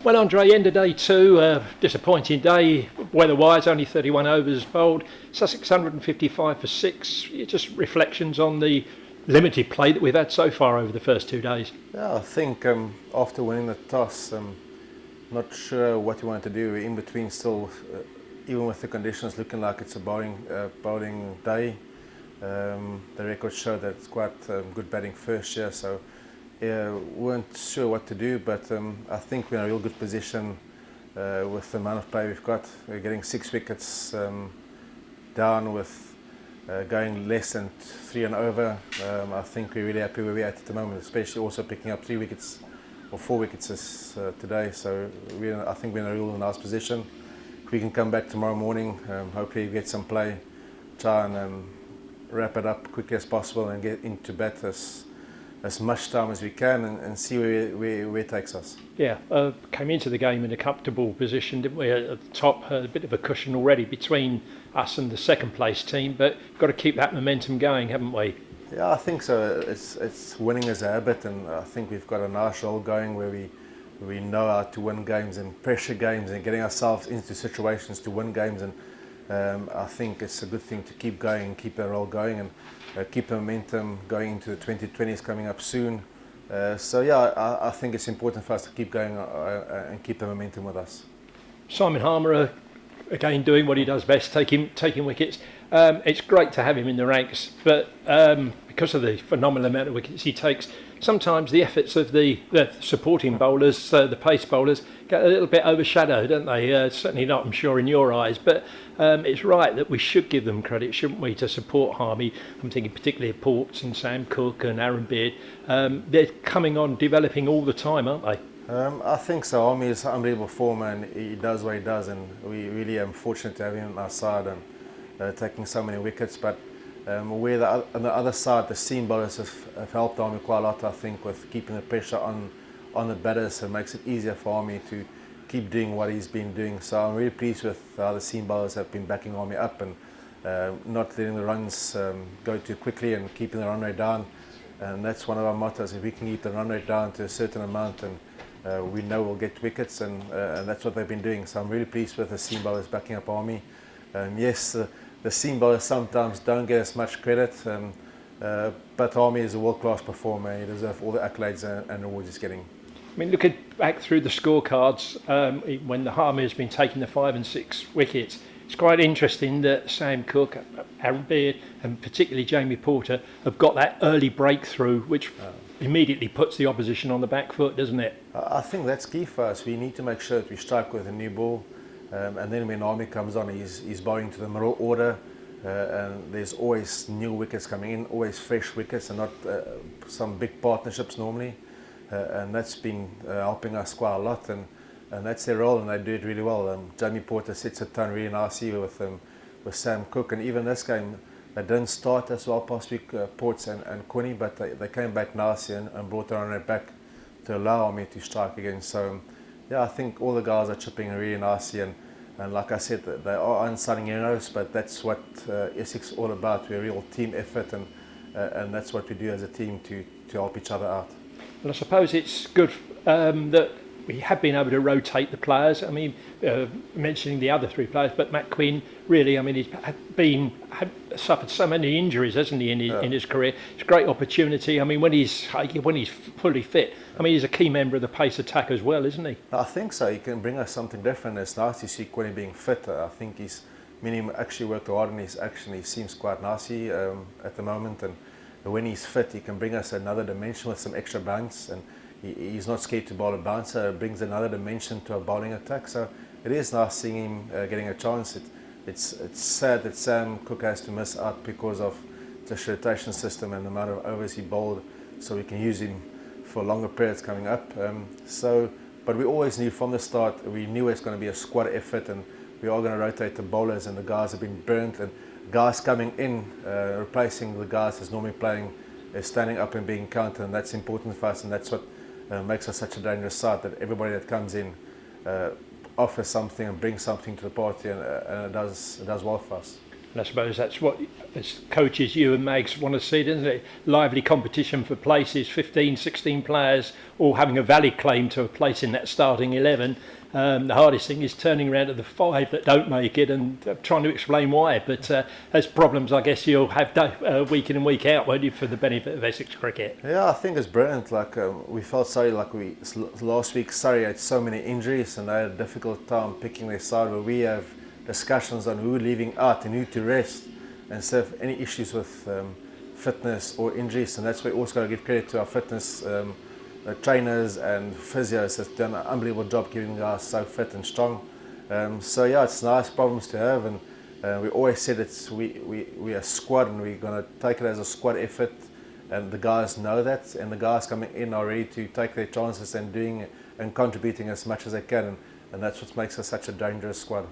Well, Andre, end of day two, disappointing day, weather-wise, only 31 overs bowled, Sussex 155 for 6, just reflections on the limited play that we've had so far over the first 2 days. Yeah, I think after winning the toss, not sure what you want to do. In between still, even with the conditions looking like it's a bowling day, the records show that it's quite good batting first year, so weren't sure what to do, but I think we're in a real good position with the amount of play we've got. We're getting 6 wickets down with going less than 3 and over. I think we're really happy where we're at the moment, especially also picking up 3 wickets or 4 wickets today. So I think we're in a real nice position. If we can come back tomorrow morning, hopefully get some play, try and wrap it up quickly as possible and get into bat as much time as we can and see where it takes us. Yeah, came into the game in a comfortable position, didn't we? At the top, a bit of a cushion already between us and the second place team, but got to keep that momentum going, haven't we? Yeah, I think so. It's winning as a habit, and I think we've got a nice role going where we know how to win games and pressure games and getting ourselves into situations to win games, and I think it's a good thing to keep going and keep that role going and keep the momentum going into the 2020s coming up soon. So yeah, I think it's important for us to keep going and keep the momentum with us. Simon Harmer, again doing what he does best, taking wickets. It's great to have him in the ranks, but because of the phenomenal amount of wickets he takes, sometimes the efforts of the supporting bowlers, the pace bowlers, get a little bit overshadowed, don't they? Certainly not, I'm sure, in your eyes, but it's right that we should give them credit, shouldn't we, to support Harmy. I'm thinking particularly of Ports and Sam Cook and Aaron Beard. They're coming on, developing all the time, aren't they? I think so. Harmy is an unbelievable form and he does what he does, and we really am fortunate to have him on our side and taking so many wickets. But on the other side, the seam bowlers have helped Harmy quite a lot, I think, with keeping the pressure on the batters. It makes it easier for Harmy to keep doing what he's been doing. So I'm really pleased with how the seam bowlers have been backing Harmy up and not letting the runs go too quickly and keeping the run rate down. And that's one of our mottos. If we can keep the run rate down to a certain amount, and we know we'll get wickets, and that's what they've been doing. So I'm really pleased with the seam bowlers backing up Harmy. Yes, the seam bowlers sometimes don't get as much credit, but Harmy is a world-class performer. He deserves all the accolades and awards he's getting. I mean, looking back through the scorecards, when the Harmy has been taking the 5 and 6 wickets, it's quite interesting that Sam Cook, Aaron Beard and particularly Jamie Porter have got that early breakthrough, which immediately puts the opposition on the back foot, doesn't it? I think that's key for us. We need to make sure that we strike with a new ball, and then when Harmy comes on, he's bowling to the middle order, and there's always new wickets coming in, always fresh wickets, and not some big partnerships normally. And that's been helping us quite a lot, and that's their role, and they do it really well. Jamie Porter sets a tone really nicely with Sam Cook, and even this game they didn't start as well past week, Ports and Quinny, but they came back nicely and brought the run rate back to allow me to strike again. So yeah, I think all the guys are chipping in really nicely, and like I said, they are unsung heroes, but that's what Essex is all about. We're a real team effort, and that's what we do as a team to help each other out. Well, I suppose it's good that we have been able to rotate the players. I mean, mentioning the other 3 players, but Matt Quinn, really, I mean, he's suffered so many injuries, hasn't he, in his career? It's a great opportunity. I mean, when he's fully fit, I mean, he's a key member of the pace attack as well, isn't he? I think so. He can bring us something different. It's nice to see Quinn being fit. I think he's actually worked hard and his action. He seems quite nicey at the moment, and when he's fit, he can bring us another dimension with some extra bounce, and he's not scared to bowl a bouncer. It brings another dimension to a bowling attack. So it is nice seeing him getting a chance. It's sad that Sam Cook has to miss out because of the rotation system and the amount of overs he bowled, so we can use him for longer periods coming up. But we always knew from the start, we knew it's going to be a squad effort, and we are going to rotate the bowlers, and the guys have been burnt, and guys coming in, replacing the guys that's normally playing, standing up and being counted, and that's important for us, and that's what makes us such a dangerous side, that everybody that comes in offers something and brings something to the party, and it does well for us. And I suppose that's what, as coaches, you and Mags want to see, doesn't it? Lively competition for places, 15, 16 players all having a valid claim to a place in that starting 11. The hardest thing is turning around to the 5 that don't make it and trying to explain why. But there's problems, I guess, you'll have week in and week out, won't you, for the benefit of Essex cricket? Yeah, I think it's brilliant. Like we felt sorry, last week Surrey had so many injuries and they had a difficult time picking their side, where we have discussions on who leaving out and who to rest, and instead of any issues with fitness or injuries. And that's where we also got to give credit to our fitness trainers and physios that's done an unbelievable job keeping guys so fit and strong. So yeah, it's nice problems to have, and we always said we are a squad and we're going to take it as a squad effort, and the guys know that, and the guys coming in are ready to take their chances and doing and contributing as much as they can, and that's what makes us such a dangerous squad.